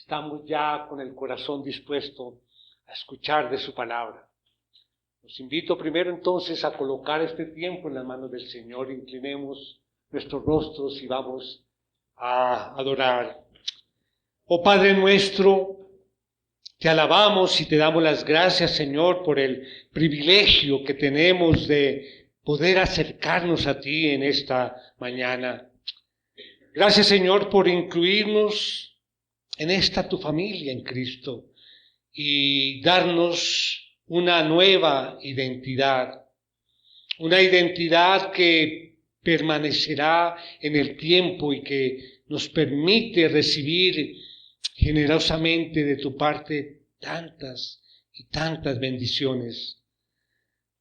estamos ya con el corazón dispuesto a escuchar de su palabra. Los invito primero entonces a colocar este tiempo en las manos del Señor. Inclinemos nuestros rostros y vamos a adorar. Oh Padre nuestro, te alabamos y te damos las gracias, Señor, por el privilegio que tenemos de poder acercarnos a ti en esta mañana. Gracias, Señor, por incluirnos en esta tu familia en Cristo y darnos una nueva identidad, una identidad que permanecerá en el tiempo y que nos permite recibir generosamente de tu parte tantas y tantas bendiciones.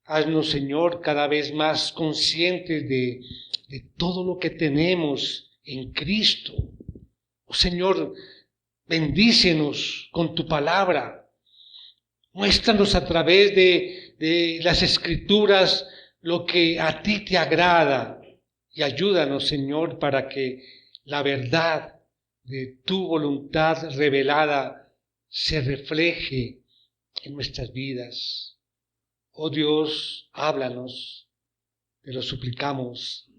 Haznos, Señor, cada vez más conscientes de todo lo que tenemos en Cristo. Oh Señor, bendícenos con tu palabra. Muéstranos a través de las Escrituras lo que a ti te agrada y ayúdanos, Señor, para que la verdad de tu voluntad revelada se refleje en nuestras vidas. Oh Dios, háblanos, te lo suplicamos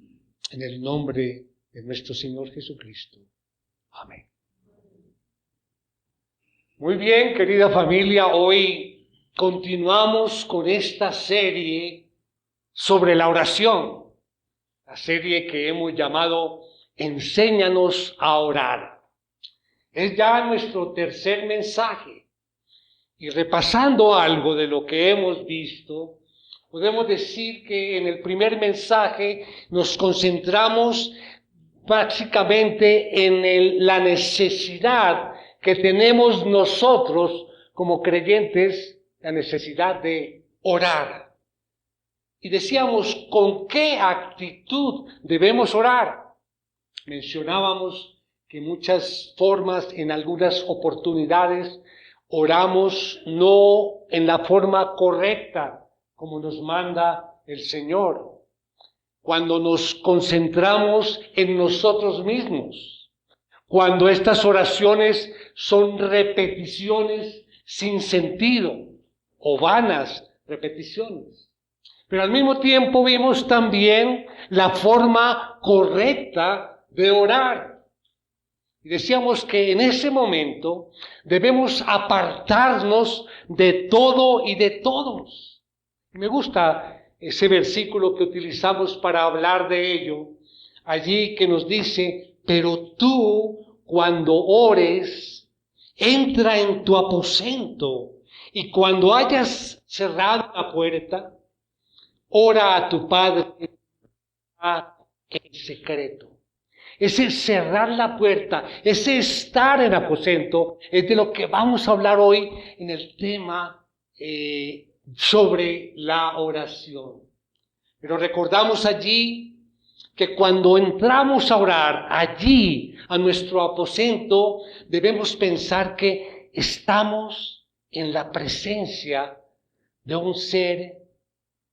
en el nombre de nuestro Señor Jesucristo. Amén. Muy bien, querida familia, hoy continuamos con esta serie sobre la oración, la serie que hemos llamado Enséñanos a orar. Es ya nuestro tercer mensaje y repasando algo de lo que hemos visto, podemos decir que en el primer mensaje nos concentramos básicamente en la necesidad que tenemos nosotros como creyentes, la necesidad de orar. Y decíamos, ¿con qué actitud debemos orar? Mencionábamos que muchas formas, en algunas oportunidades, oramos no en la forma correcta, como nos manda el Señor. Cuando nos concentramos en nosotros mismos, cuando estas oraciones son repeticiones sin sentido o vanas repeticiones. Pero al mismo tiempo vimos también la forma correcta de orar. Y decíamos que en ese momento debemos apartarnos de todo y de todos. Me gusta ese versículo que utilizamos para hablar de ello, allí que nos dice, pero tú cuando ores, entra en tu aposento y cuando hayas cerrado la puerta, ora a tu Padre en secreto. Ese cerrar la puerta, ese estar en aposento, es de lo que vamos a hablar hoy en el tema sobre la oración. Pero recordamos allí que cuando entramos a orar allí, a nuestro aposento, debemos pensar que estamos en la presencia de un ser,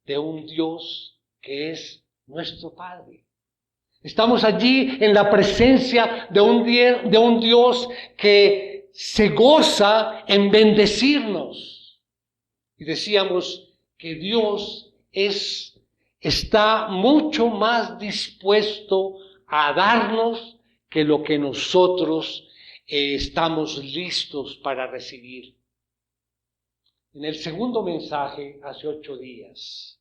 de un Dios que es nuestro Padre. Estamos allí en la presencia de un Dios que se goza en bendecirnos. Y decíamos que Dios está mucho más dispuesto a darnos que lo que nosotros estamos listos para recibir. En el segundo mensaje, hace 8 días,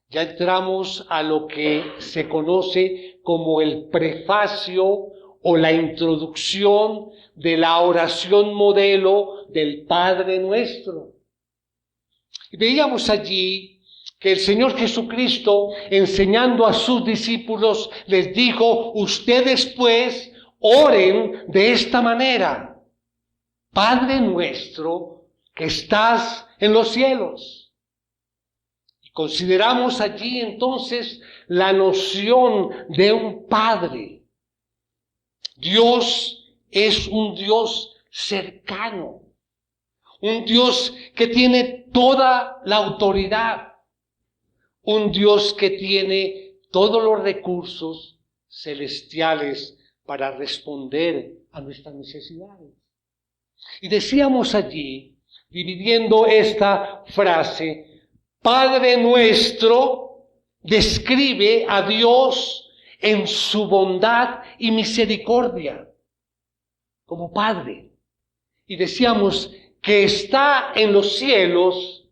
ya entramos a lo que se conoce como el prefacio o la introducción de la oración modelo del Padre Nuestro. Y veíamos allí que el Señor Jesucristo, enseñando a sus discípulos, les dijo, ustedes pues oren de esta manera. Padre nuestro que estás en los cielos. Consideramos allí entonces la noción de un Padre. Dios es un Dios cercano, un Dios que tiene toda la autoridad, un Dios que tiene todos los recursos celestiales para responder a nuestras necesidades. Y decíamos allí, dividiendo esta frase, Padre nuestro describe a Dios en su bondad y misericordia como Padre. Y decíamos que está en los cielos,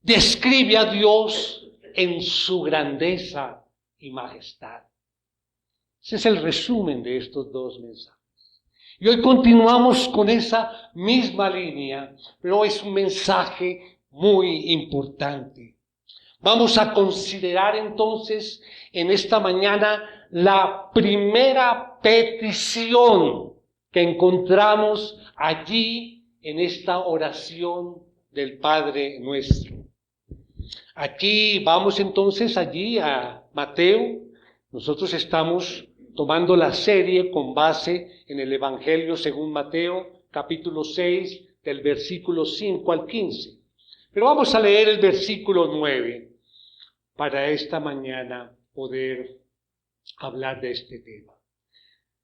describe a Dios en su grandeza y majestad. Ese es el resumen de estos dos mensajes. Y hoy continuamos con esa misma línea, pero es un mensaje muy importante. Vamos a considerar entonces en esta mañana la primera petición que encontramos allí en esta oración del Padre Nuestro. Aquí vamos entonces allí a Mateo. Nosotros estamos tomando la serie con base en el Evangelio según Mateo, capítulo 6, del versículo 5 al 15. Pero vamos a leer el versículo 9 para esta mañana poder hablar de este tema.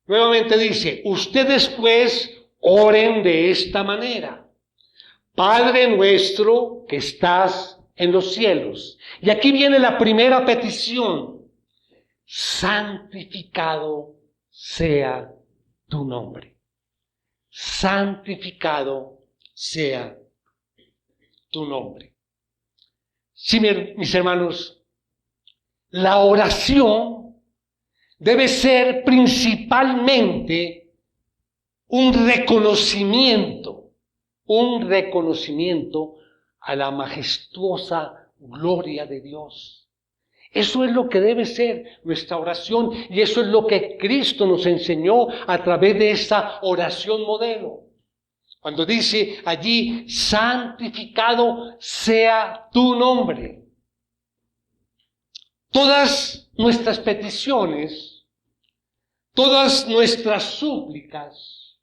Nuevamente dice, ustedes pues oren de esta manera. Padre nuestro que estás en los cielos. Y aquí viene la primera petición. Santificado sea tu nombre. Santificado sea tu nombre. Sí, mis hermanos, la oración debe ser principalmente un reconocimiento a la majestuosa gloria de Dios. Eso es lo que debe ser nuestra oración y eso es lo que Cristo nos enseñó a través de esa oración modelo. Cuando dice allí, santificado sea tu nombre. Todas nuestras peticiones, todas nuestras súplicas,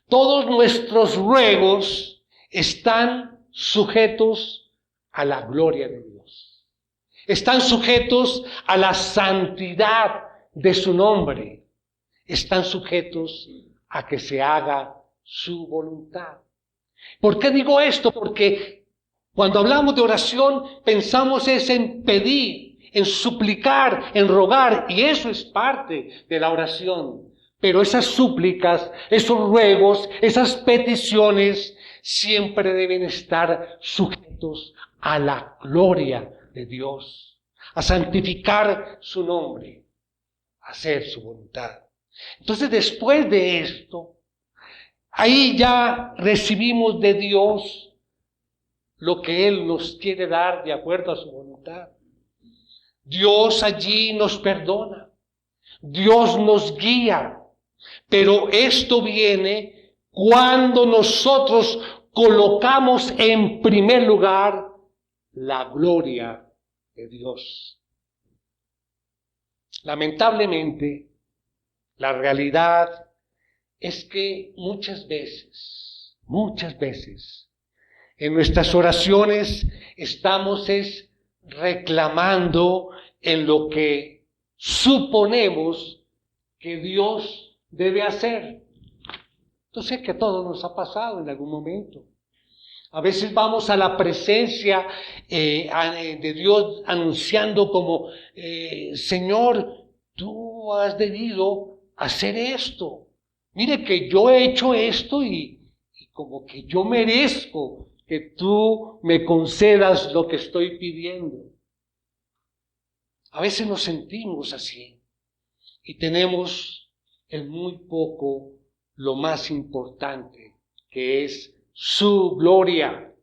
todos nuestros ruegos están sujetos a la gloria de Dios. Están sujetos a la santidad de su nombre. Están sujetos a que se haga su voluntad. ¿Por qué digo esto? Porque cuando hablamos de oración pensamos es en pedir, en suplicar, en rogar, y eso es parte de la oración. Pero esas súplicas, esos ruegos, esas peticiones siempre deben estar sujetos a la gloria de Dios, a santificar su nombre, a hacer su voluntad. Entonces, después de esto, ahí ya recibimos de Dios lo que Él nos quiere dar de acuerdo a su voluntad. Dios allí nos perdona, Dios nos guía, pero esto viene cuando nosotros colocamos en primer lugar la gloria de Dios. Lamentablemente, la realidad es que muchas veces, en nuestras oraciones estamos reclamando en lo que suponemos que Dios debe hacer. Yo sé que todo nos ha pasado en algún momento. A veces vamos a la presencia de Dios anunciando como, Señor, tú has debido hacer esto. Mire que yo he hecho esto y como que yo merezco que tú me concedas lo que estoy pidiendo. A veces nos sentimos así y tenemos en muy poco lo más importante, que es su gloria.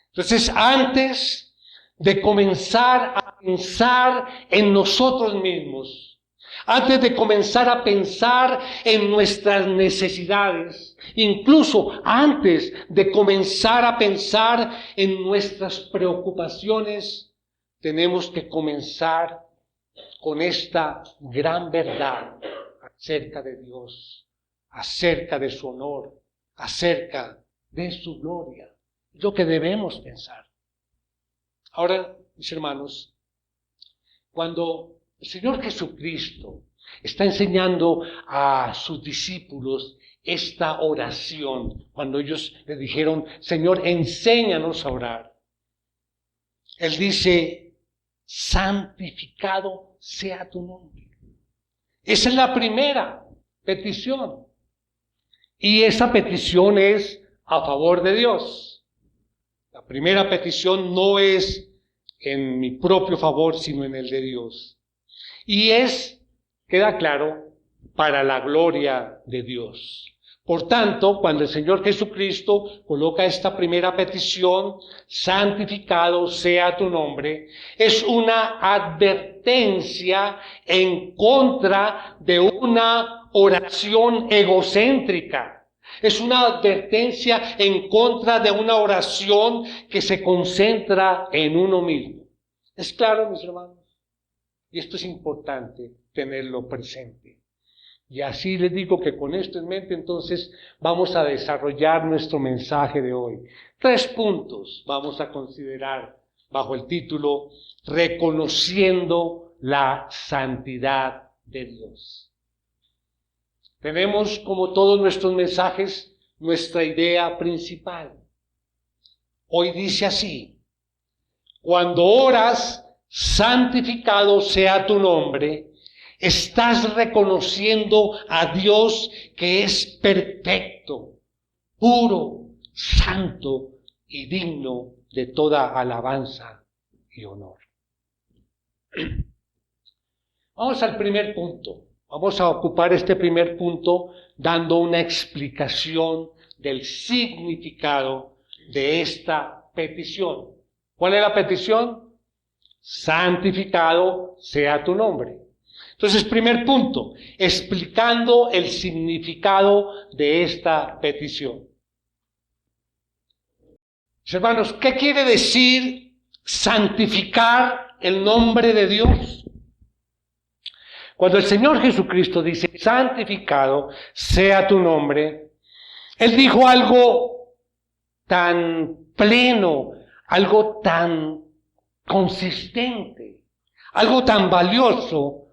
Entonces, antes de comenzar a pensar en nosotros mismos, antes de comenzar a pensar en nuestras necesidades, incluso antes de comenzar a pensar en nuestras preocupaciones, tenemos que comenzar con esta gran verdad acerca de Dios, acerca de su honor, acerca de su gloria. Es lo que debemos pensar. Ahora, mis hermanos, cuando el Señor Jesucristo está enseñando a sus discípulos esta oración. Cuando ellos le dijeron, Señor, enséñanos a orar. Él dice, santificado sea tu nombre. Esa es la primera petición. Y esa petición es a favor de Dios. La primera petición no es en mi propio favor, sino en el de Dios. Y queda claro, para la gloria de Dios. Por tanto, cuando el Señor Jesucristo coloca esta primera petición, santificado sea tu nombre, es una advertencia en contra de una oración egocéntrica. Es una advertencia en contra de una oración que se concentra en uno mismo. ¿Es claro, mis hermanos? Y esto es importante tenerlo presente. Y así les digo que con esto en mente, entonces vamos a desarrollar nuestro mensaje de hoy. 3 puntos vamos a considerar bajo el título Reconociendo la santidad de Dios. Tenemos, como todos nuestros mensajes, nuestra idea principal. Hoy dice así: cuando oras, santificado sea tu nombre, estás reconociendo a Dios que es perfecto, puro, santo y digno de toda alabanza y honor. Vamos al primer punto. Vamos a ocupar este primer punto dando una explicación del significado de esta petición. ¿Cuál es la petición? Santificado sea tu nombre. Entonces, primer punto, explicando el significado de esta petición. Hermanos, ¿qué quiere decir santificar el nombre de Dios? Cuando el Señor Jesucristo dice, santificado sea tu nombre, Él dijo algo tan pleno, algo tan consistente, algo tan valioso,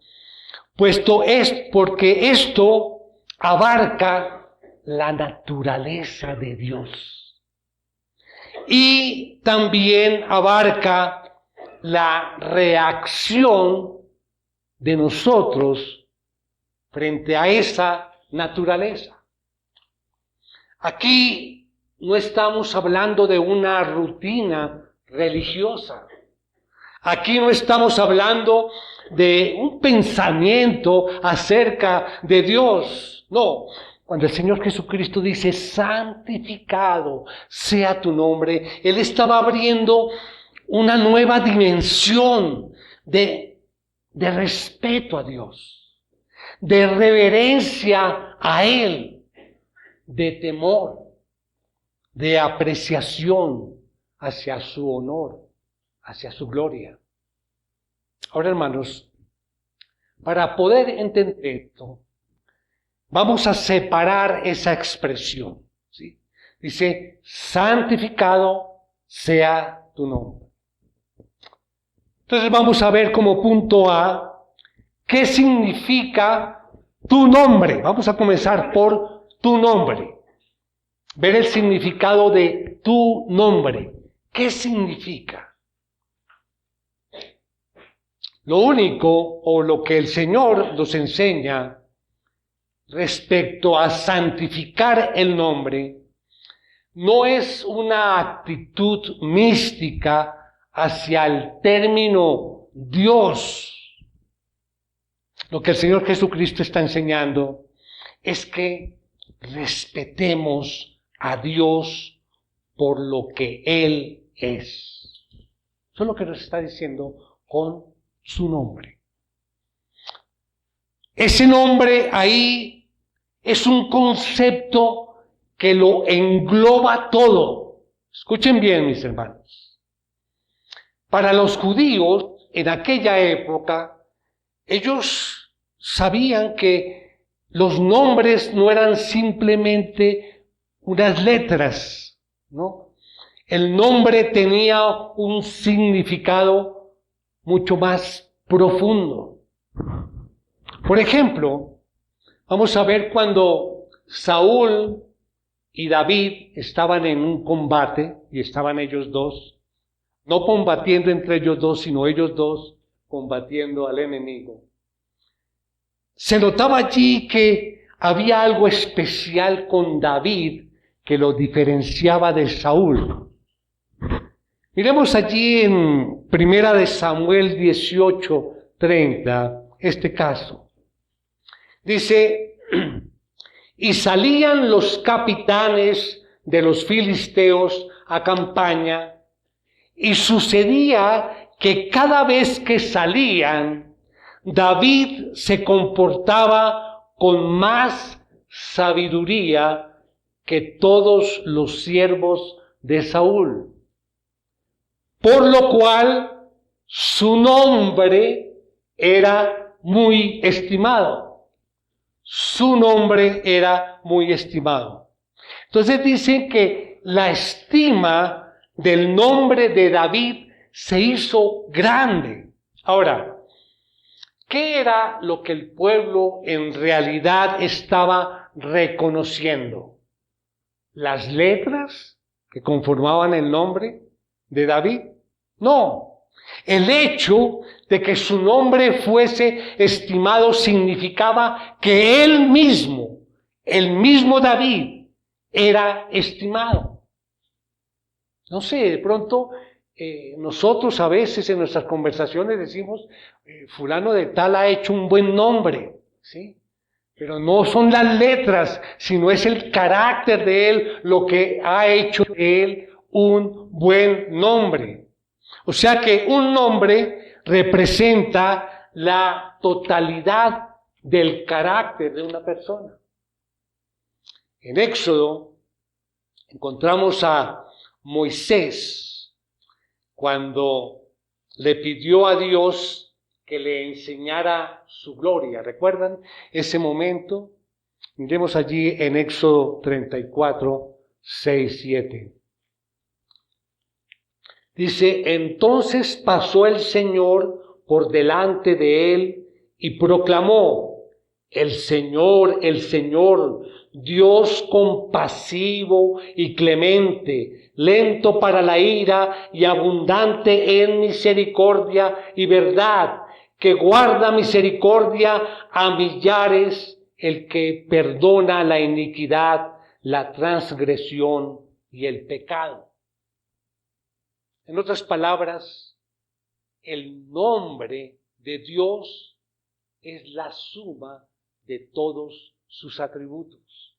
puesto es porque esto abarca la naturaleza de Dios y también abarca la reacción de nosotros frente a esa naturaleza. Aquí no estamos hablando de una rutina religiosa. Aquí no estamos hablando de un pensamiento acerca de Dios. No, cuando el Señor Jesucristo dice, santificado sea tu nombre, Él estaba abriendo una nueva dimensión de respeto a Dios, de reverencia a Él, de temor, de apreciación hacia su honor, hacia su gloria. Ahora, hermanos, para poder entender esto, vamos a separar esa expresión, ¿sí? Dice, santificado sea tu nombre. Entonces vamos a ver como punto A, ¿qué significa tu nombre? Vamos a comenzar por tu nombre. Ver el significado de tu nombre. ¿Qué significa? Lo único o lo que el Señor nos enseña respecto a santificar el nombre no es una actitud mística hacia el término Dios. Lo que el Señor Jesucristo está enseñando es que respetemos a Dios por lo que Él es. Eso es lo que nos está diciendo con su nombre. Ese nombre ahí es un concepto que lo engloba todo. Escuchen bien, mis hermanos. Para los judíos, en aquella época, ellos sabían que los nombres no eran simplemente unas letras, ¿no? El nombre tenía un significado mucho más profundo. Por ejemplo, vamos a ver cuando Saúl y David estaban en un combate, y estaban ellos dos, no combatiendo entre ellos dos, sino ellos dos combatiendo al enemigo. Se notaba allí que había algo especial con David que lo diferenciaba de Saúl. Miremos allí en 1 Samuel 18:30 este caso. Dice: y salían los capitanes de los filisteos a campaña, y sucedía que cada vez que salían, David se comportaba con más sabiduría que todos los siervos de Saúl, por lo cual su nombre era muy estimado. Su nombre era muy estimado. Entonces dicen que la estima del nombre de David se hizo grande. Ahora, ¿qué era lo que el pueblo en realidad estaba reconociendo? ¿Las letras que conformaban el nombre de David? No. El hecho de que su nombre fuese estimado significaba que el mismo David, era estimado. No sé, de pronto nosotros a veces en nuestras conversaciones decimos, fulano de tal ha hecho un buen nombre, ¿sí? Pero no son las letras, sino es el carácter de él lo que ha hecho de él un buen nombre. O sea que un nombre representa la totalidad del carácter de una persona. En Éxodo encontramos a Moisés cuando le pidió a Dios que le enseñara su gloria. ¿Recuerdan ese momento? Miremos allí en Éxodo 34, 6, 7. Dice: entonces pasó el Señor por delante de él y proclamó: el Señor, Dios compasivo y clemente, lento para la ira y abundante en misericordia y verdad, que guarda misericordia a millares, el que perdona la iniquidad, la transgresión y el pecado. En otras palabras, el nombre de Dios es la suma de todos sus atributos.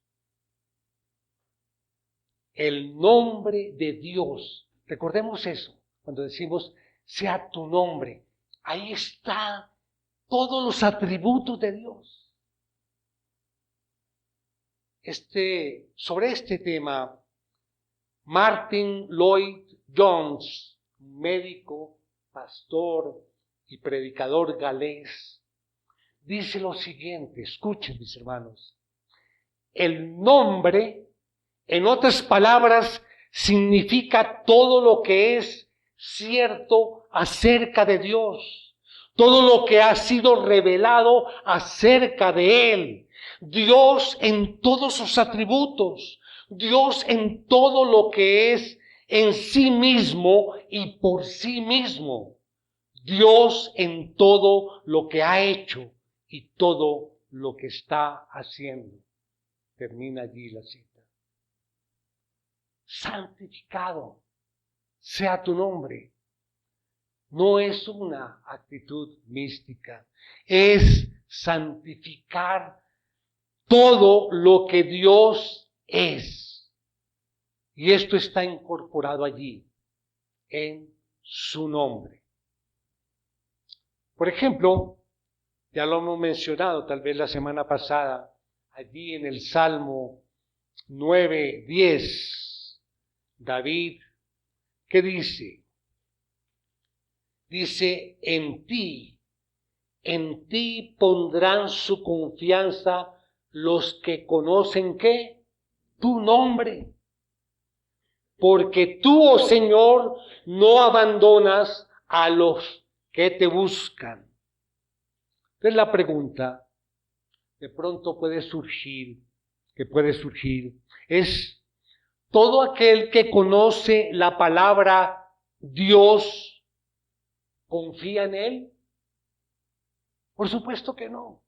El nombre de Dios, recordemos eso, cuando decimos, sea tu nombre, ahí están todos los atributos de Dios. Sobre este tema, Martin Lloyd-Jones, médico, pastor y predicador galés, dice lo siguiente, escuchen mis hermanos: el nombre, en otras palabras, significa todo lo que es cierto acerca de Dios, todo lo que ha sido revelado acerca de Él. Dios en todos sus atributos, Dios en todo lo que es en sí mismo y por sí mismo, Dios en todo lo que ha hecho y todo lo que está haciendo. Termina allí la cita. Santificado sea tu nombre. No es una actitud mística, es santificar todo lo que Dios es. Y esto está incorporado allí, en su nombre. Por ejemplo, ya lo hemos mencionado tal vez la semana pasada, allí en el Salmo 9:10, David, ¿qué dice? Dice: en ti pondrán su confianza los que conocen, ¿qué? Tu nombre. Porque tú, oh Señor, no abandonas a los que te buscan. Entonces la pregunta, de pronto que puede surgir, es todo aquel que conoce la palabra Dios, ¿confía en Él? Por supuesto que no.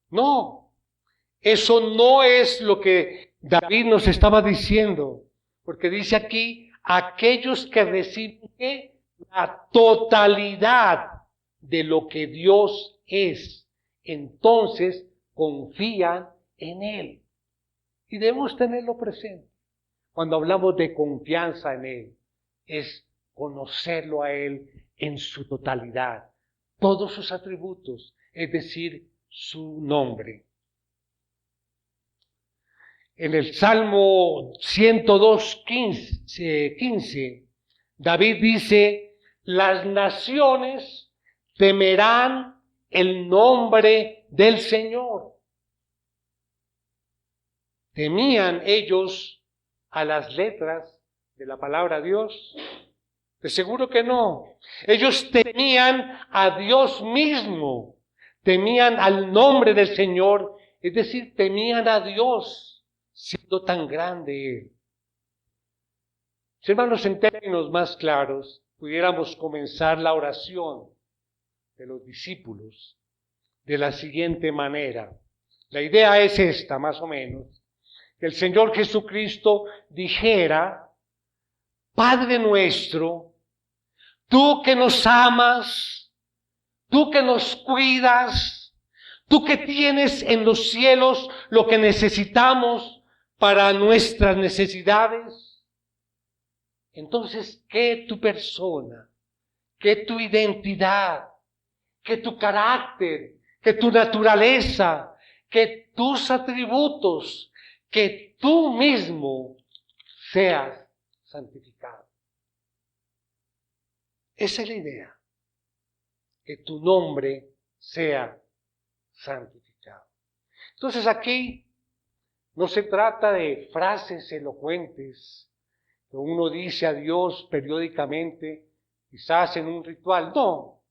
No, eso no es lo que David nos estaba diciendo, porque dice aquí, aquellos que reciben la totalidad de lo que Dios es, entonces confían en Él. Y debemos tenerlo presente. Cuando hablamos de confianza en Él, es conocerlo a Él en su totalidad, todos sus atributos, es decir, su nombre. En el Salmo 102:15, David dice, las naciones temerán el nombre del Señor. ¿Temían ellos a las letras de la palabra Dios? De seguro que no. Ellos temían a Dios mismo, temían al nombre del Señor, es decir, temían a Dios, siendo tan grande Él. Hermanos, en términos más claros, pudiéramos comenzar la oración de los discípulos de la siguiente manera. La idea es esta, más o menos, que el Señor Jesucristo dijera, Padre nuestro, tú que nos amas, tú que nos cuidas, tú que tienes en los cielos lo que necesitamos para nuestras necesidades, entonces que tu persona, que tu identidad, que tu carácter, que tu naturaleza, que tus atributos, que tú mismo seas santificado. Esa es la idea, que tu nombre sea santificado. Entonces aquí no se trata de frases elocuentes que uno dice a Dios periódicamente, quizás en un ritual. No,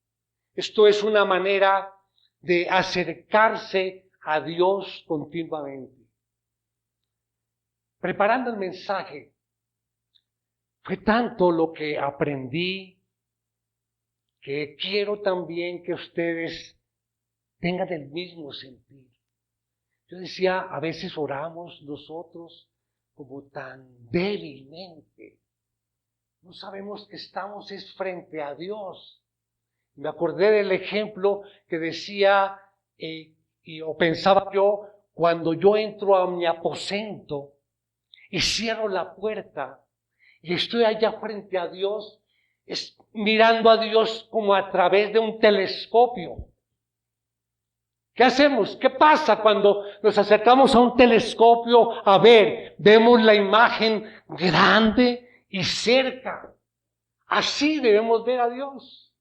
esto es una manera de acercarse a Dios continuamente. Preparando el mensaje, fue tanto lo que aprendí que quiero también que ustedes tengan el mismo sentir. Yo decía, a veces oramos nosotros como tan débilmente. No sabemos que estamos es frente a Dios. Me acordé del ejemplo que decía, o pensaba yo, cuando yo entro a mi aposento y cierro la puerta y estoy allá frente a Dios, es mirando a Dios como a través de un telescopio. ¿Qué hacemos? ¿Qué pasa cuando nos acercamos a un telescopio a ver? Vemos la imagen grande y cerca. Así debemos ver a Dios.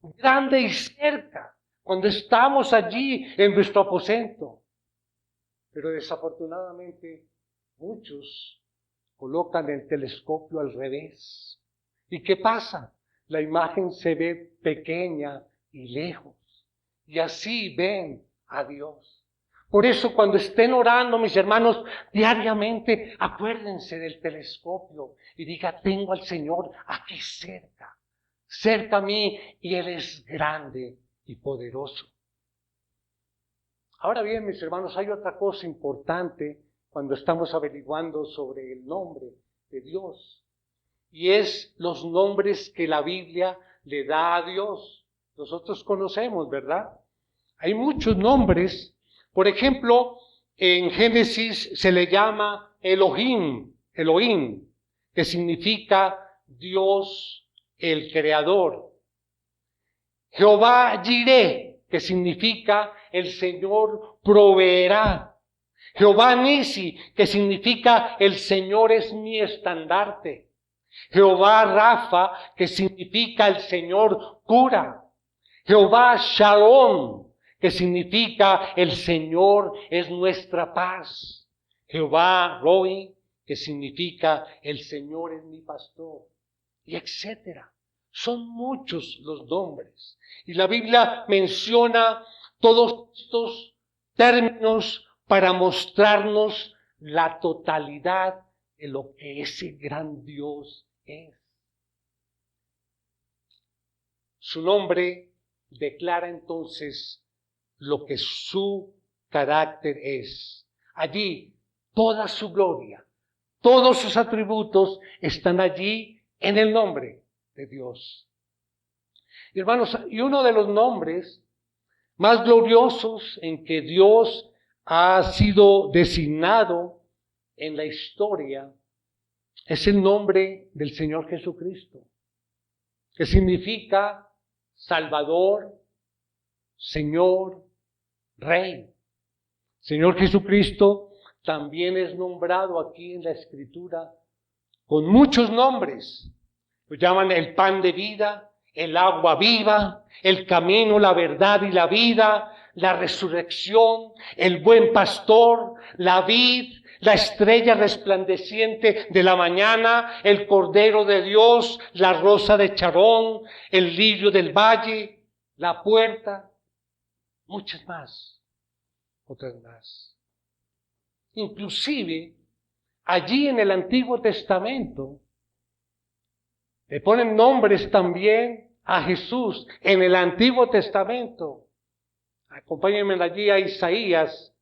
Grande y cerca. Cuando estamos allí en nuestro aposento. Pero desafortunadamente muchos colocan el telescopio al revés. ¿Y qué pasa? La imagen se ve pequeña y lejos. Y así ven a Dios. Por eso cuando estén orando, mis hermanos, diariamente acuérdense del telescopio y diga, tengo al Señor aquí cerca, cerca a mí, y Él es grande y poderoso. Ahora bien, mis hermanos, hay otra cosa importante cuando estamos averiguando sobre el nombre de Dios, y es los nombres que la Biblia le da a Dios. Nosotros conocemos, ¿verdad? Hay muchos nombres. Por ejemplo, en Génesis se le llama Elohim, que significa Dios el Creador. Jehová Jireh, que significa el Señor proveerá. Jehová Nisi, que significa el Señor es mi estandarte. Jehová Rafa, que significa el Señor cura. Jehová Shalom, que significa el Señor es nuestra paz. Jehová Roi, que significa el Señor es mi pastor, y etcétera. Son muchos los nombres. Y la Biblia menciona todos estos términos para mostrarnos la totalidad de lo que ese gran Dios es. Su nombre declara entonces lo que su carácter es. Allí toda su gloria, todos sus atributos están allí en el nombre de Dios. Y hermanos, y uno de los nombres más gloriosos en que Dios ha sido designado en la historia es el nombre del Señor Jesucristo, que significa Salvador, Señor, Rey. Señor Jesucristo también es nombrado aquí en la Escritura con muchos nombres. Lo llaman el pan de vida, el agua viva, el camino, la verdad y la vida, la resurrección, el buen pastor, la vid, la estrella resplandeciente de la mañana, el Cordero de Dios, la rosa de Charón, el lirio del valle, la puerta, muchas más, otras más. Inclusive, allí en el Antiguo Testamento, le ponen nombres también a Jesús en el Antiguo Testamento. Acompáñenme allí a Isaías,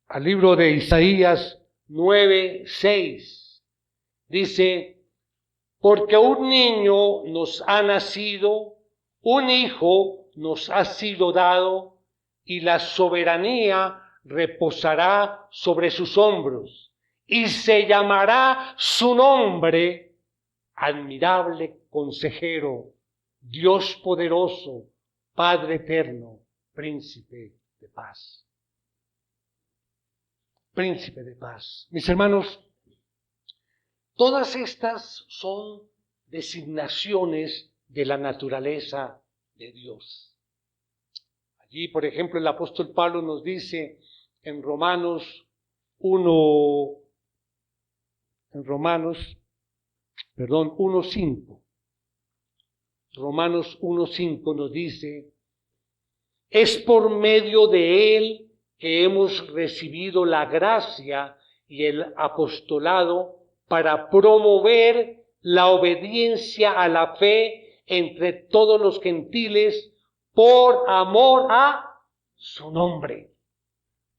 al libro de Isaías 9:6. Dice, porque un niño nos ha nacido, un hijo nos ha sido dado, y la soberanía reposará sobre sus hombros, y se llamará su nombre Admirable Consejero, Dios poderoso, Padre eterno, Príncipe de paz. Príncipe de paz. Mis hermanos, todas estas son designaciones de la naturaleza de Dios. Allí, por ejemplo, el apóstol Pablo nos dice en Romanos 1:5. Romanos 1:5 nos dice, es por medio de él que hemos recibido la gracia y el apostolado para promover la obediencia a la fe entre todos los gentiles por amor a su nombre.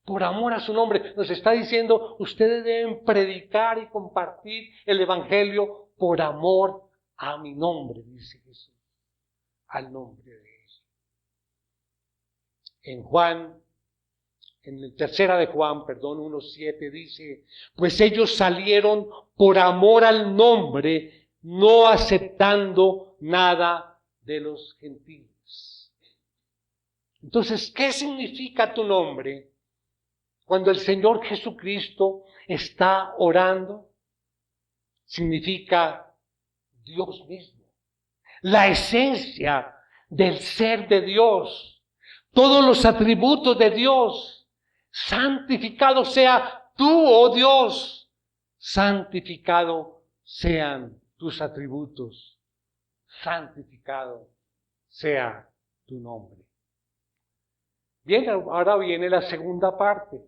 Por amor a su nombre. Nos está diciendo, ustedes deben predicar y compartir el evangelio por amor a mi nombre, dice Jesús. Al nombre de él. En la tercera de Juan, 1:7 dice, pues ellos salieron por amor al nombre, no aceptando nada de los gentiles. Entonces, ¿qué significa tu nombre? Cuando el Señor Jesucristo está orando, significa Dios mismo. La esencia del ser de Dios. Todos los atributos de Dios. Santificado sea tú, oh Dios. Santificado sean tus atributos. Santificado sea tu nombre. Bien, ahora viene la segunda parte.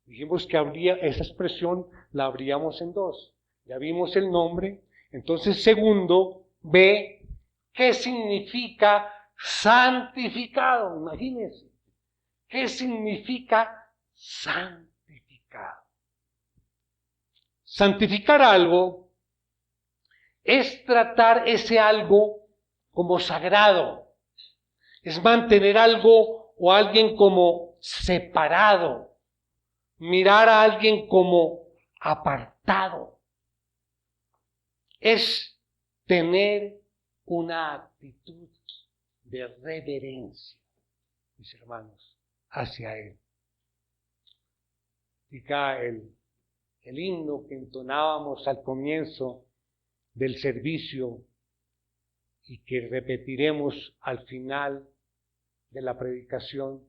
Dijimos que esa expresión la abríamos en dos. Ya vimos el nombre. Entonces, segundo, ve qué significa santificado. Imagínense. ¿Qué significa santificado? Santificar algo es tratar ese algo como sagrado. Es mantener algo o alguien como separado. Mirar a alguien como apartado. Es tener una actitud de reverencia, mis hermanos, hacia Él. Diga el himno que entonábamos al comienzo del servicio y que repetiremos al final de la predicación.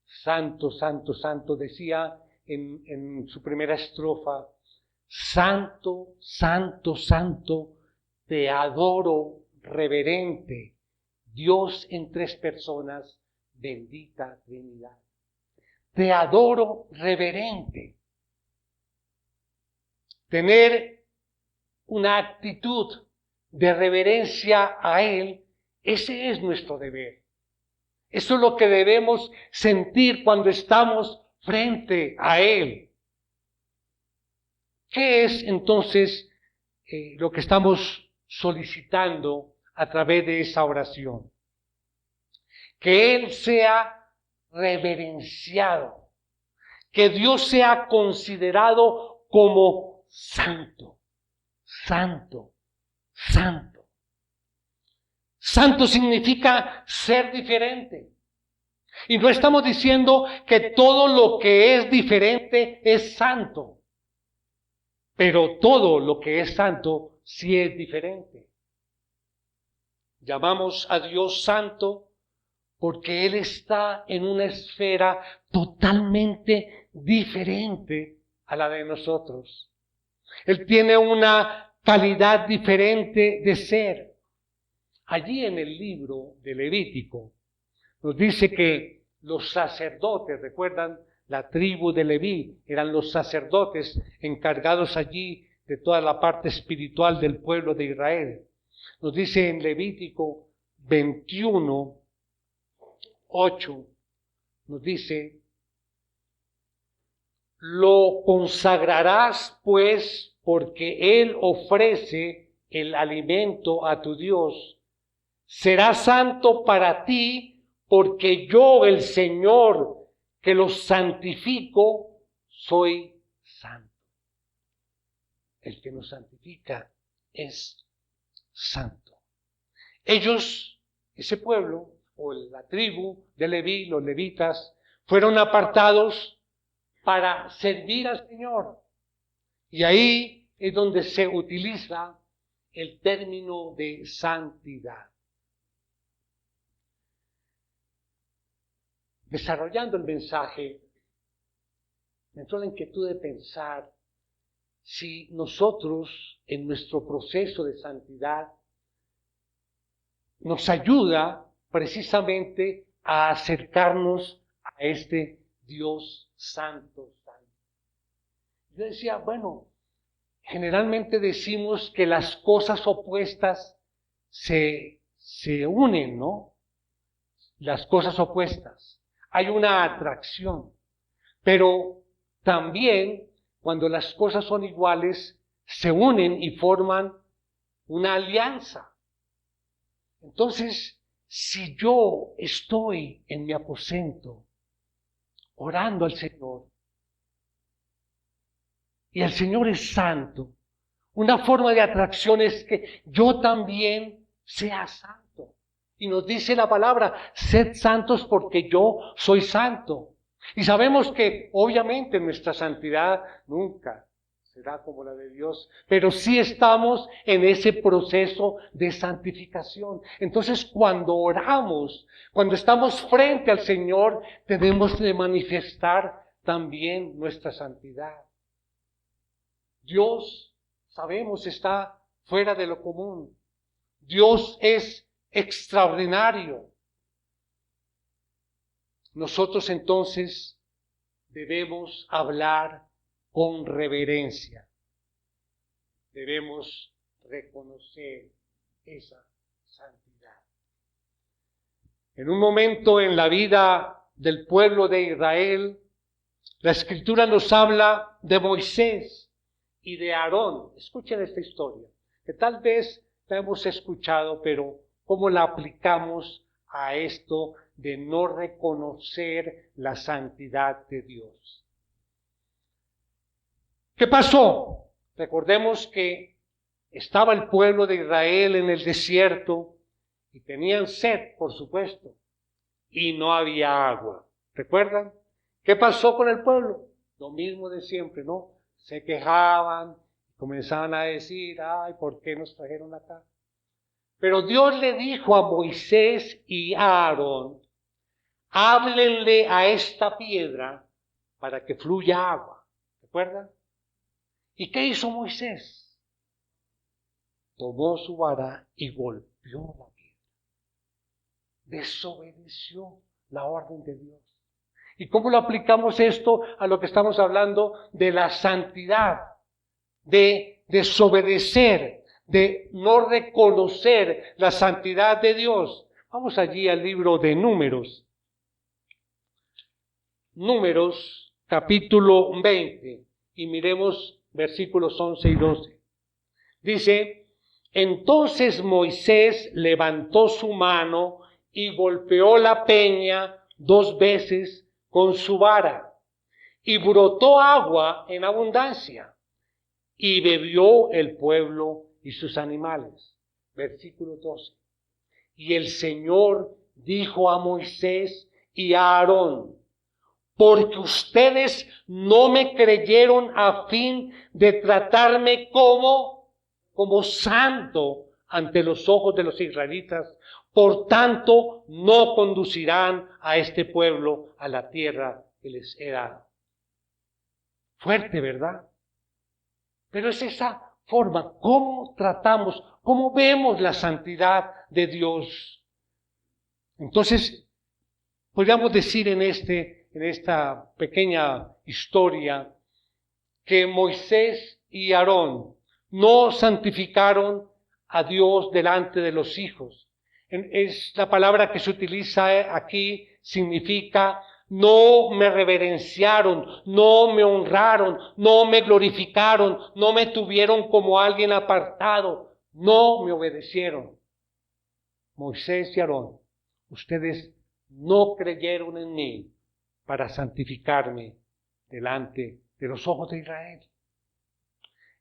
Santo, santo, santo, decía en su primera estrofa, santo, santo, santo, te adoro reverente, Dios en tres personas, bendita Trinidad. te adoro reverente. Tener una actitud de reverencia a Él, ese es nuestro deber. Eso es lo que debemos sentir cuando estamos frente a Él. ¿Qué es entonces lo que estamos solicitando a través de esa oración? Que Él sea reverenciado, que Dios sea considerado como santo, santo, santo. Santo significa ser diferente. Y no estamos diciendo que todo lo que es diferente es santo, pero todo lo que es santo sí es diferente. Llamamos a Dios santo porque Él está en una esfera totalmente diferente a la de nosotros. Él tiene una calidad diferente de ser. Allí en el libro de Levítico nos dice que los sacerdotes, ¿recuerdan? La tribu de Leví eran los sacerdotes encargados allí de toda la parte espiritual del pueblo de Israel. Nos dice en Levítico 21:8, nos dice: lo consagrarás pues, porque Él ofrece el alimento a tu Dios. Será santo para ti, porque yo, el Señor, que los santifico, soy santo. El que nos santifica es santo. Ellos, ese pueblo, o la tribu de Leví, los levitas, fueron apartados para servir al Señor. Y ahí es donde se utiliza el término de santidad. Desarrollando el mensaje, me entró la inquietud de pensar si nosotros en nuestro proceso de santidad nos ayuda precisamente a acercarnos a este Dios santo. Yo decía, bueno, generalmente decimos que las cosas opuestas se unen, ¿no? Las cosas opuestas. Hay una atracción, pero también cuando las cosas son iguales, se unen y forman una alianza. Entonces, si yo estoy en mi aposento orando al Señor, y el Señor es santo, una forma de atracción es que yo también sea santo. Y nos dice la palabra, sed santos porque yo soy santo. Y sabemos que obviamente nuestra santidad nunca será como la de Dios, pero sí estamos en ese proceso de santificación. Entonces cuando oramos, cuando estamos frente al Señor, tenemos de manifestar también nuestra santidad. Dios, sabemos, está fuera de lo común. Dios es extraordinario. Nosotros entonces debemos hablar con reverencia. Debemos reconocer esa santidad. En un momento en la vida del pueblo de Israel, la Escritura nos habla de Moisés y de Aarón. Escuchen esta historia, que tal vez la hemos escuchado, pero ¿cómo la aplicamos a esto de no reconocer la santidad de Dios? ¿Qué pasó? Recordemos que estaba el pueblo de Israel en el desierto y tenían sed, por supuesto, y no había agua. ¿Recuerdan? ¿Qué pasó con el pueblo? Lo mismo de siempre, ¿no? Se quejaban, comenzaban a decir, ay, ¿por qué nos trajeron acá? Pero Dios le dijo a Moisés y a Aarón, háblenle a esta piedra para que fluya agua. ¿Recuerdan? ¿Y qué hizo Moisés? Tomó su vara y golpeó la piedra. Desobedeció la orden de Dios. ¿Y cómo lo aplicamos esto a lo que estamos hablando de la santidad, de desobedecer, de no reconocer la santidad de Dios? Vamos allí al libro de Números. Números, capítulo 20, y miremos versículos 11 y 12. Dice: entonces Moisés levantó su mano y golpeó la peña 2 veces con su vara, y brotó agua en abundancia, y bebió el pueblo y sus animales. Versículo 12. Y el Señor dijo a Moisés y a Aarón: porque ustedes no me creyeron a fin de tratarme como santo ante los ojos de los israelitas, por tanto no conducirán a este pueblo a la tierra que les he dado. Fuerte, ¿verdad? Pero es esa forma, cómo tratamos, cómo vemos la santidad de Dios. Entonces, podríamos decir en esta pequeña historia que Moisés y Aarón no santificaron a Dios delante de los hijos. Es la palabra que se utiliza aquí, significa no me reverenciaron, no me honraron, no me glorificaron, no me tuvieron como alguien apartado, no me obedecieron. Moisés y Aarón, ustedes no creyeron en mí para santificarme delante de los ojos de Israel.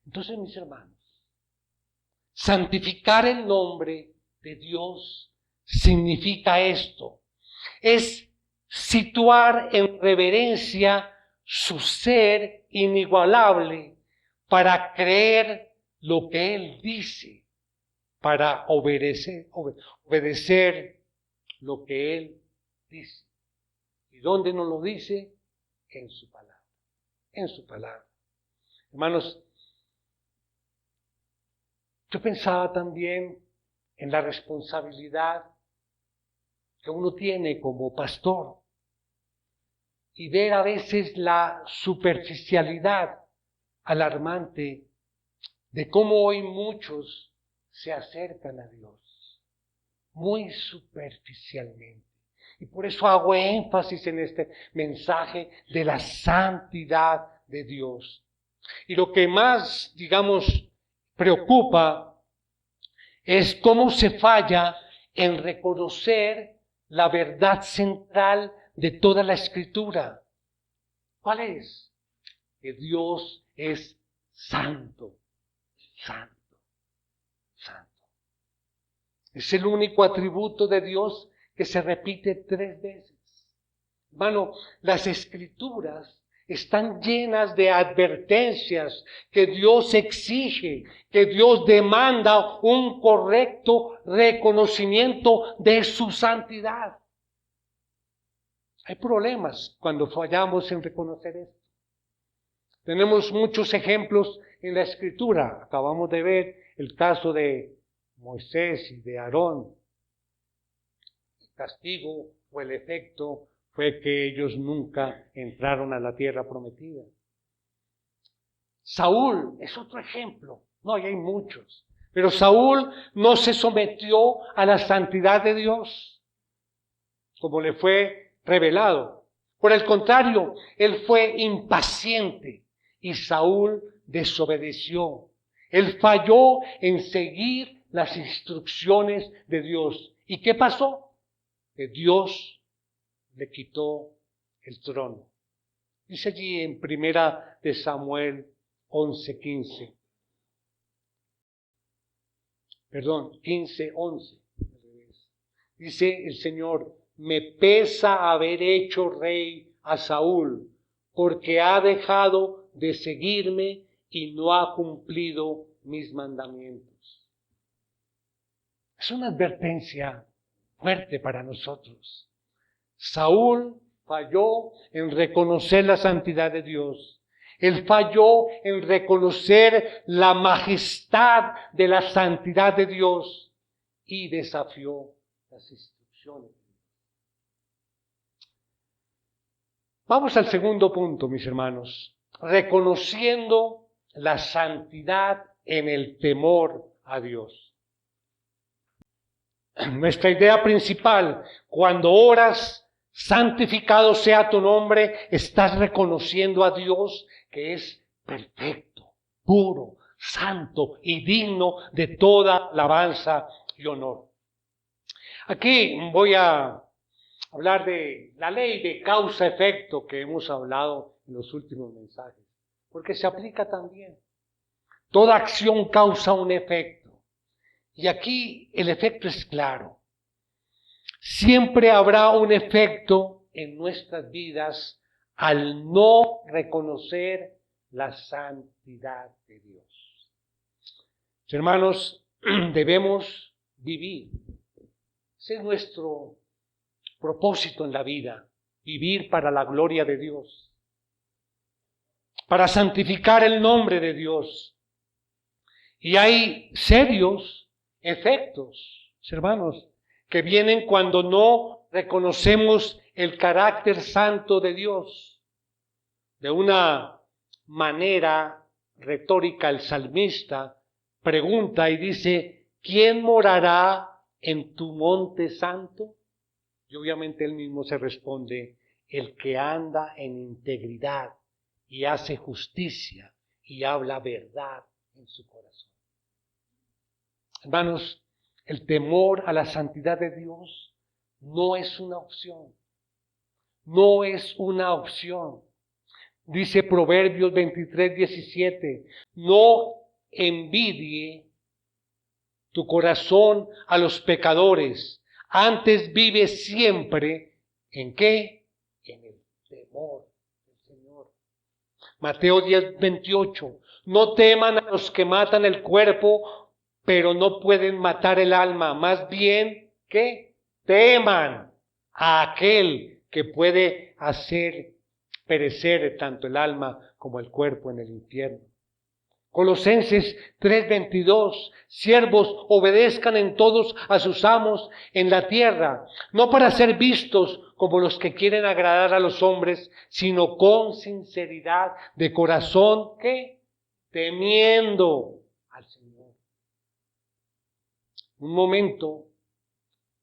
Entonces, mis hermanos, santificar el nombre de Dios significa esto: es situar en reverencia su ser inigualable para creer lo que Él dice, para obedecer lo que Él dice. ¿Y dónde nos lo dice? En su palabra. En su palabra. Hermanos, yo pensaba también en la responsabilidad que uno tiene como pastor y ver a veces la superficialidad alarmante de cómo hoy muchos se acercan a Dios muy superficialmente. Y por eso hago énfasis en este mensaje de la santidad de Dios. Y lo que más, preocupa es cómo se falla en reconocer la verdad central de toda la Escritura. ¿Cuál es? Que Dios es santo, santo, santo. Es el único atributo de Dios que se repite 3 veces. Hermano, las Escrituras están llenas de advertencias que Dios exige, que Dios demanda un correcto reconocimiento de su santidad. Hay problemas cuando fallamos en reconocer esto. Tenemos muchos ejemplos en la Escritura. Acabamos de ver el caso de Moisés y de Aarón. El castigo o el efecto fue que ellos nunca entraron a la tierra prometida. Saúl es otro ejemplo. No, y hay muchos. Pero Saúl no se sometió a la santidad de Dios, como le fue revelado. Por el contrario, él fue impaciente y Saúl desobedeció. Él falló en seguir las instrucciones de Dios. ¿Y qué pasó? Que Dios le quitó el trono. Dice allí en 1 Samuel 11:15. Perdón, 15:11. Dice el Señor: me pesa haber hecho rey a Saúl, porque ha dejado de seguirme y no ha cumplido mis mandamientos. Es una advertencia fuerte para nosotros. Saúl falló en reconocer la santidad de Dios. Él falló en reconocer la majestad de la santidad de Dios y desafió las instrucciones. Vamos al segundo punto, mis hermanos. Reconociendo la santidad en el temor a Dios. Nuestra idea principal, cuando oras, santificado sea tu nombre, estás reconociendo a Dios que es perfecto, puro, santo y digno de toda alabanza y honor. Aquí voy a hablar de la ley de causa-efecto que hemos hablado en los últimos mensajes, porque se aplica también. Toda acción causa un efecto. Y aquí el efecto es claro. Siempre habrá un efecto en nuestras vidas al no reconocer la santidad de Dios. Hermanos, debemos vivir. Ese es nuestro propósito en la vida, vivir para la gloria de Dios, para santificar el nombre de Dios. Y hay serios efectos, hermanos, que vienen cuando no reconocemos el carácter santo de Dios. De una manera retórica, el salmista pregunta y dice, ¿quién morará en tu monte santo? Y obviamente él mismo se responde, el que anda en integridad y hace justicia y habla verdad en su corazón. Hermanos, el temor a la santidad de Dios no es una opción. No es una opción. Dice Proverbios 23:17, no envidie tu corazón a los pecadores, antes vive siempre, ¿en qué? En el temor del Señor. Mateo 10:28, no teman a los que matan el cuerpo, pero no pueden matar el alma, más bien, ¿qué? Teman a aquel que puede hacer perecer tanto el alma como el cuerpo en el infierno. Colosenses 3:22, siervos, obedezcan en todos a sus amos en la tierra, no para ser vistos como los que quieren agradar a los hombres, sino con sinceridad de corazón, ¿qué? Temiendo al Señor. Un momento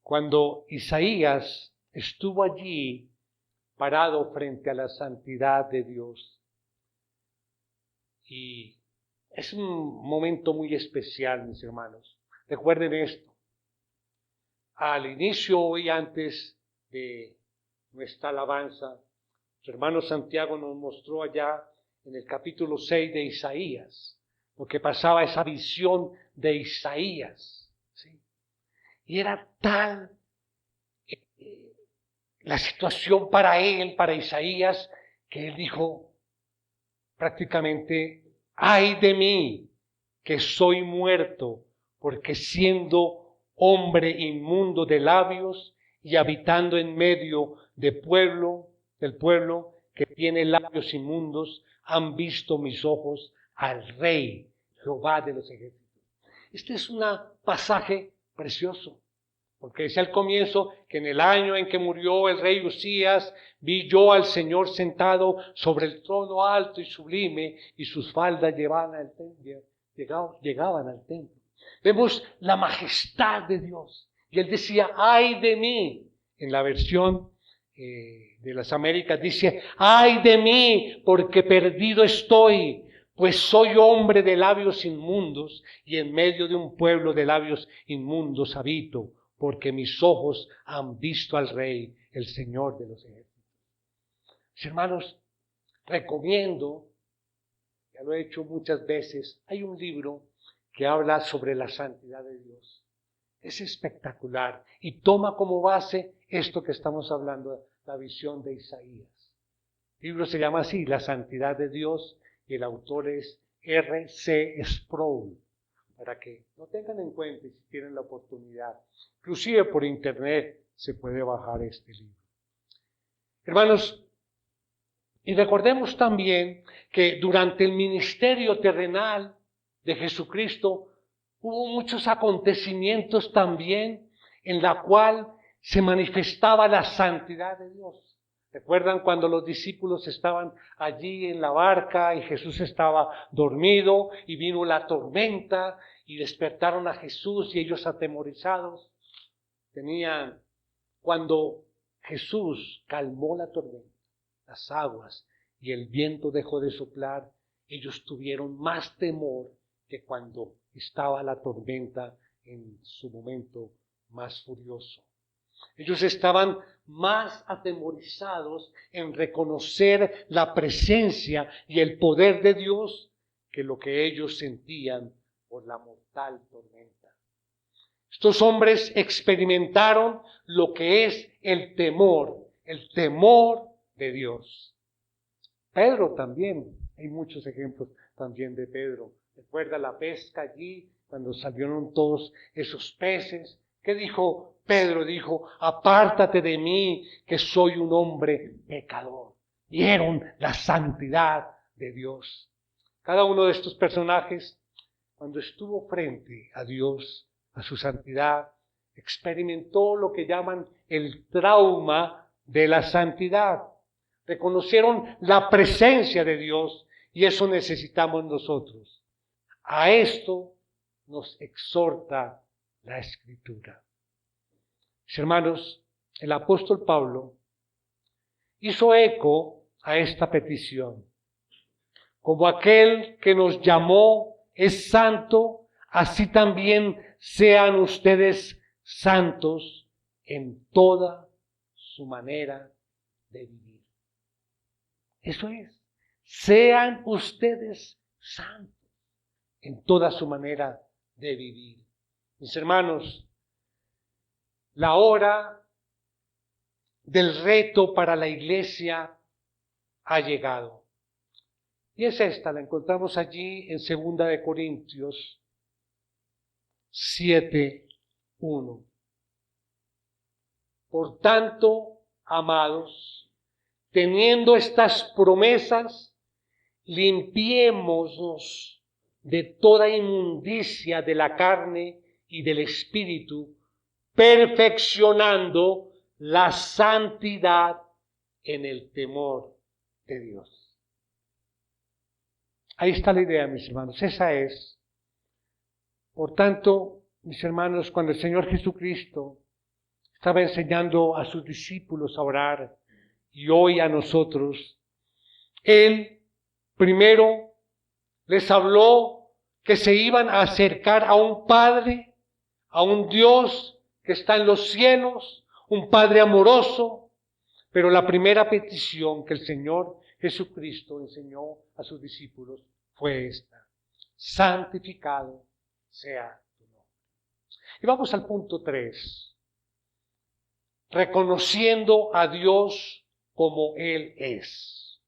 cuando Isaías estuvo allí parado frente a la santidad de Dios. Y es un momento muy especial, mis hermanos. Recuerden esto. Al inicio y antes de nuestra alabanza, el hermano Santiago nos mostró allá en el capítulo 6 de Isaías, lo que pasaba, esa visión de Isaías. ¿Sí? Y era tal la situación para él, para Isaías, que él dijo prácticamente, ¡ay de mí, que soy muerto, porque siendo hombre inmundo de labios y habitando en medio del pueblo que tiene labios inmundos, han visto mis ojos al Rey, Jehová de los ejércitos? Este es un pasaje precioso, porque decía al comienzo que en el año en que murió el rey Usías, vi yo al Señor sentado sobre el trono alto y sublime, y sus faldas llegaban al templo. Vemos la majestad de Dios. Y él decía, ¡ay de mí! En la versión de las Américas dice, ¡ay de mí! Porque perdido estoy, pues soy hombre de labios inmundos, y en medio de un pueblo de labios inmundos habito, porque mis ojos han visto al Rey, el Señor de los ejércitos. Mis hermanos, recomiendo, ya lo he hecho muchas veces, hay un libro que habla sobre la santidad de Dios. Es espectacular y toma como base esto que estamos hablando, la visión de Isaías. El libro se llama así, La santidad de Dios, y el autor es R.C. Sproul, para que lo tengan en cuenta y si tienen la oportunidad. Inclusive por internet se puede bajar este libro. Hermanos, y recordemos también que durante el ministerio terrenal de Jesucristo hubo muchos acontecimientos también en la cual se manifestaba la santidad de Dios. ¿Recuerdan cuando los discípulos estaban allí en la barca y Jesús estaba dormido y vino la tormenta y despertaron a Jesús y ellos atemorizados? Cuando Jesús calmó la tormenta, las aguas y el viento dejó de soplar, ellos tuvieron más temor que cuando estaba la tormenta en su momento más furioso. Ellos estaban más atemorizados en reconocer la presencia y el poder de Dios que lo que ellos sentían por la mortal tormenta. Estos hombres experimentaron lo que es el temor de Dios. Pedro también, hay muchos ejemplos también de Pedro. Recuerda la pesca allí, cuando salieron todos esos peces. ¿Qué dijo Pedro? Dijo, apártate de mí, que soy un hombre pecador. Vieron la santidad de Dios. Cada uno de estos personajes, cuando estuvo frente a Dios, a su santidad, experimentó lo que llaman el trauma de la santidad. Reconocieron la presencia de Dios y eso necesitamos nosotros. A esto nos exhorta la Escritura. Mis hermanos, el apóstol Pablo hizo eco a esta petición. Como aquel que nos llamó es santo, así también sean ustedes santos en toda su manera de vivir. Eso es, sean ustedes santos en toda su manera de vivir. Mis hermanos, la hora del reto para la iglesia ha llegado. Y es esta, la encontramos allí en 2 de Corintios 7:1. Por tanto, amados, teniendo estas promesas, limpiémonos de toda inmundicia de la carne y del espíritu, perfeccionando la santidad en el temor de Dios. Ahí está la idea, mis hermanos. Esa es. Por tanto, mis hermanos, cuando el Señor Jesucristo estaba enseñando a sus discípulos a orar y hoy a nosotros, Él primero les habló que se iban a acercar a un Padre, a un Dios que está en los cielos, un Padre amoroso, pero la primera petición que el Señor Jesucristo enseñó a sus discípulos fue esta: santificado sea tu nombre. Y vamos al punto 3, reconociendo a Dios como Él es.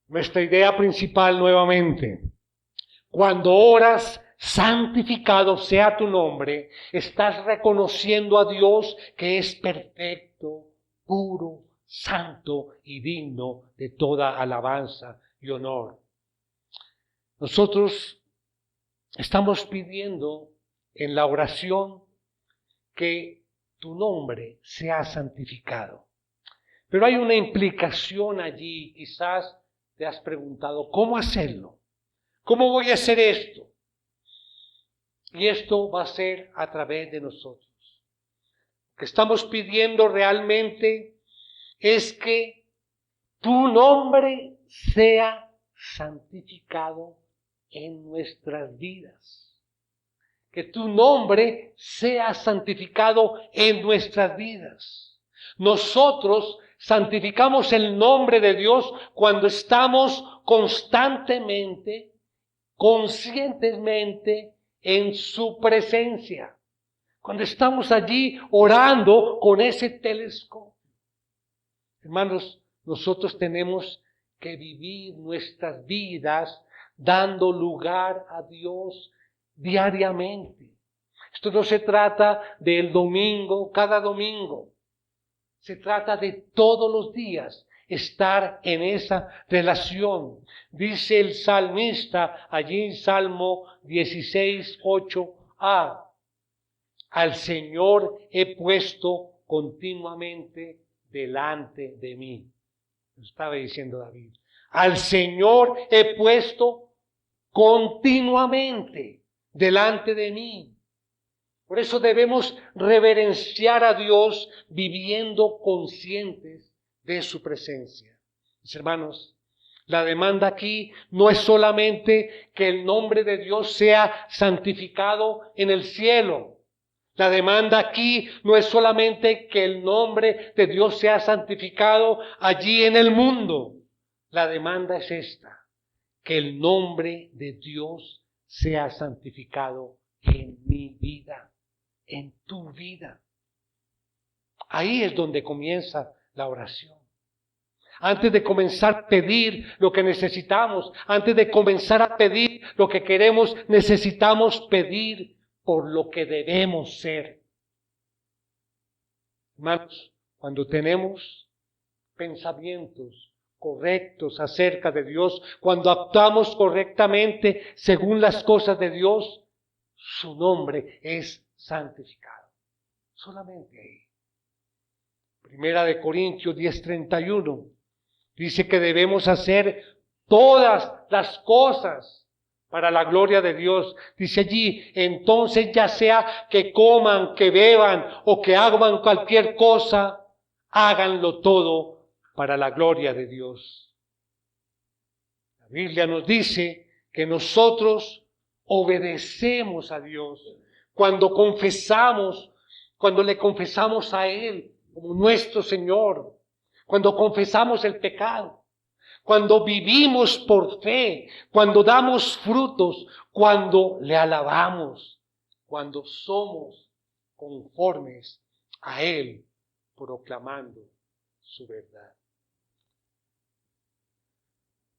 Nuestra idea principal nuevamente: cuando oras, santificado sea tu nombre, estás reconociendo a Dios que es perfecto, puro, santo y digno de toda alabanza y honor. Nosotros estamos pidiendo en la oración que tu nombre sea santificado. Pero hay una implicación allí. Quizás te has preguntado, ¿cómo hacerlo? ¿Cómo voy a hacer esto? Y esto va a ser a través de nosotros. Lo que estamos pidiendo realmente es que tu nombre sea santificado en nuestras vidas. Que tu nombre sea santificado en nuestras vidas. Nosotros santificamos el nombre de Dios cuando estamos constantemente, conscientemente en su presencia. Cuando estamos allí orando con ese telescopio. Hermanos, nosotros tenemos que vivir nuestras vidas dando lugar a Dios diariamente. Esto no se trata del domingo, cada domingo. Se trata de todos los días estar en esa relación. Dice el salmista allí en Salmo 16:8a: al Señor he puesto continuamente delante de mí. Lo estaba diciendo David. Al Señor he puesto continuamente delante de mí. Por eso debemos reverenciar a Dios viviendo conscientes de su presencia. Mis hermanos, la demanda aquí no es solamente que el nombre de Dios sea santificado en el cielo. La demanda aquí no es solamente que el nombre de Dios sea santificado allí en el mundo. La demanda es esta, que el nombre de Dios sea santificado en mi vida, en tu vida. Ahí es donde comienza la oración. Antes de comenzar a pedir lo que necesitamos, antes de comenzar a pedir lo que queremos, necesitamos pedir por lo que debemos ser. Hermanos, cuando tenemos pensamientos correctos acerca de Dios, cuando actuamos correctamente según las cosas de Dios, su nombre es santificado. Solamente ahí. Primera de Corintios 10:31 dice que debemos hacer todas las cosas para la gloria de Dios. Dice allí, entonces ya sea que coman, que beban o que hagan cualquier cosa, háganlo todo para la gloria de Dios. La Biblia nos dice que nosotros obedecemos a Dios cuando confesamos, cuando le confesamos a Él como nuestro Señor, cuando confesamos el pecado, cuando vivimos por fe, cuando damos frutos, cuando le alabamos, cuando somos conformes a Él, proclamando su verdad.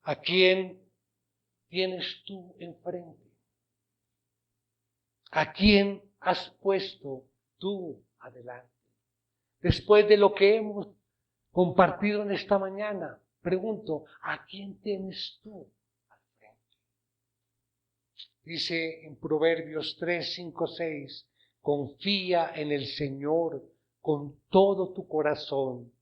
¿A quién tienes tú enfrente? ¿A quién has puesto tú adelante? Después de lo que hemos compartido en esta mañana, pregunto, ¿a quién tienes tú al frente? Dice en Proverbios 3, 5, 6, confía en el Señor con todo tu corazón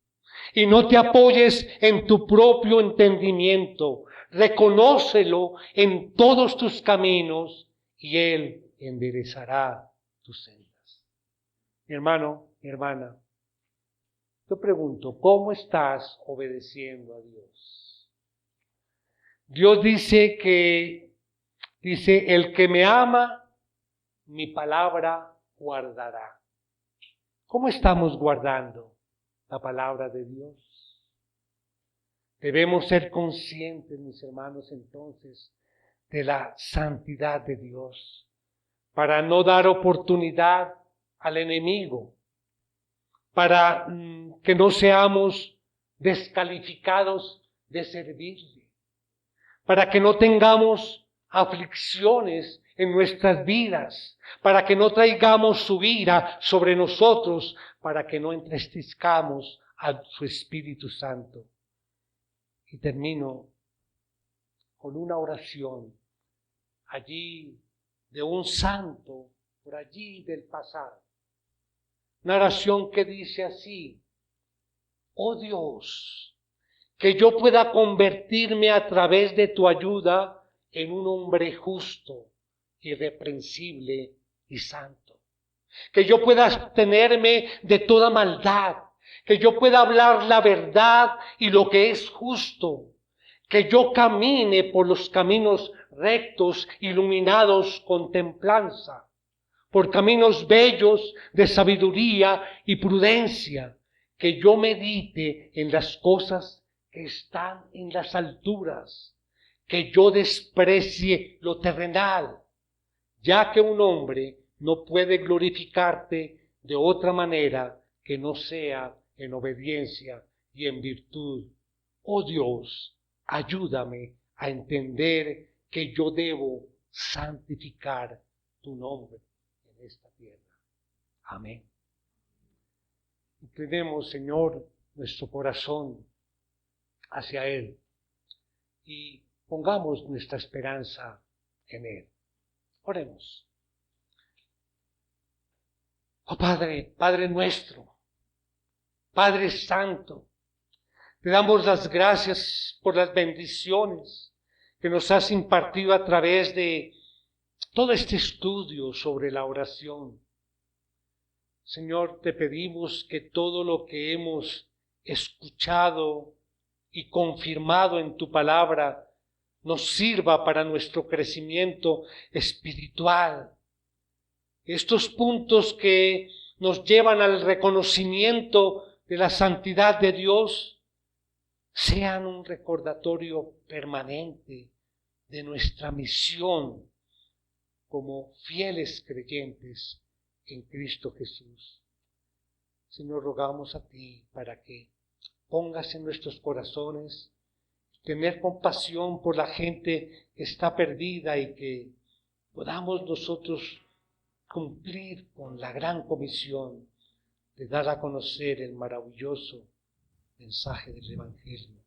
y no te apoyes en tu propio entendimiento. Reconócelo en todos tus caminos y Él enderezará tus sendas. Mi hermano, mi hermana, yo pregunto, ¿cómo estás obedeciendo a Dios? Dios dice, el que me ama, mi palabra guardará. ¿Cómo estamos guardando la palabra de Dios? Debemos ser conscientes, mis hermanos, entonces, de la santidad de Dios, para no dar oportunidad al enemigo, para que no seamos descalificados de servirle, para que no tengamos aflicciones en nuestras vidas, para que no traigamos su ira sobre nosotros, para que no entristezcamos a su Espíritu Santo. Y termino con una oración allí de un santo, por allí del pasado. Una oración que dice así: oh Dios, que yo pueda convertirme a través de tu ayuda en un hombre justo, irreprensible y santo. Que yo pueda abstenerme de toda maldad, que yo pueda hablar la verdad y lo que es justo, que yo camine por los caminos rectos, iluminados con templanza, por caminos bellos de sabiduría y prudencia, que yo medite en las cosas que están en las alturas, que yo desprecie lo terrenal, ya que un hombre no puede glorificarte de otra manera que no sea en obediencia y en virtud. Oh Dios, ayúdame a entender que yo debo santificar tu nombre en esta tierra. Amén. Inclinemos, Señor, nuestro corazón hacia Él y pongamos nuestra esperanza en Él. Oremos. Oh Padre, Padre nuestro, Padre Santo, te damos las gracias por las bendiciones que nos has impartido a través de todo este estudio sobre la oración. Señor, te pedimos que todo lo que hemos escuchado y confirmado en tu palabra nos sirva para nuestro crecimiento espiritual. Estos puntos que nos llevan al reconocimiento de la santidad de Dios sean un recordatorio permanente de nuestra misión como fieles creyentes en Cristo Jesús. Señor, rogamos a ti para que pongas en nuestros corazones tener compasión por la gente que está perdida y que podamos nosotros cumplir con la gran comisión de dar a conocer el maravilloso mensaje del Evangelio.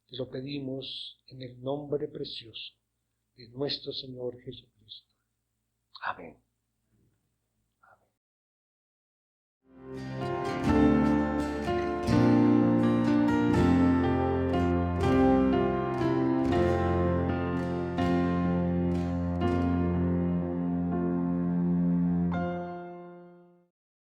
Te lo pedimos en el nombre precioso de nuestro Señor Jesucristo. Amén. Amén.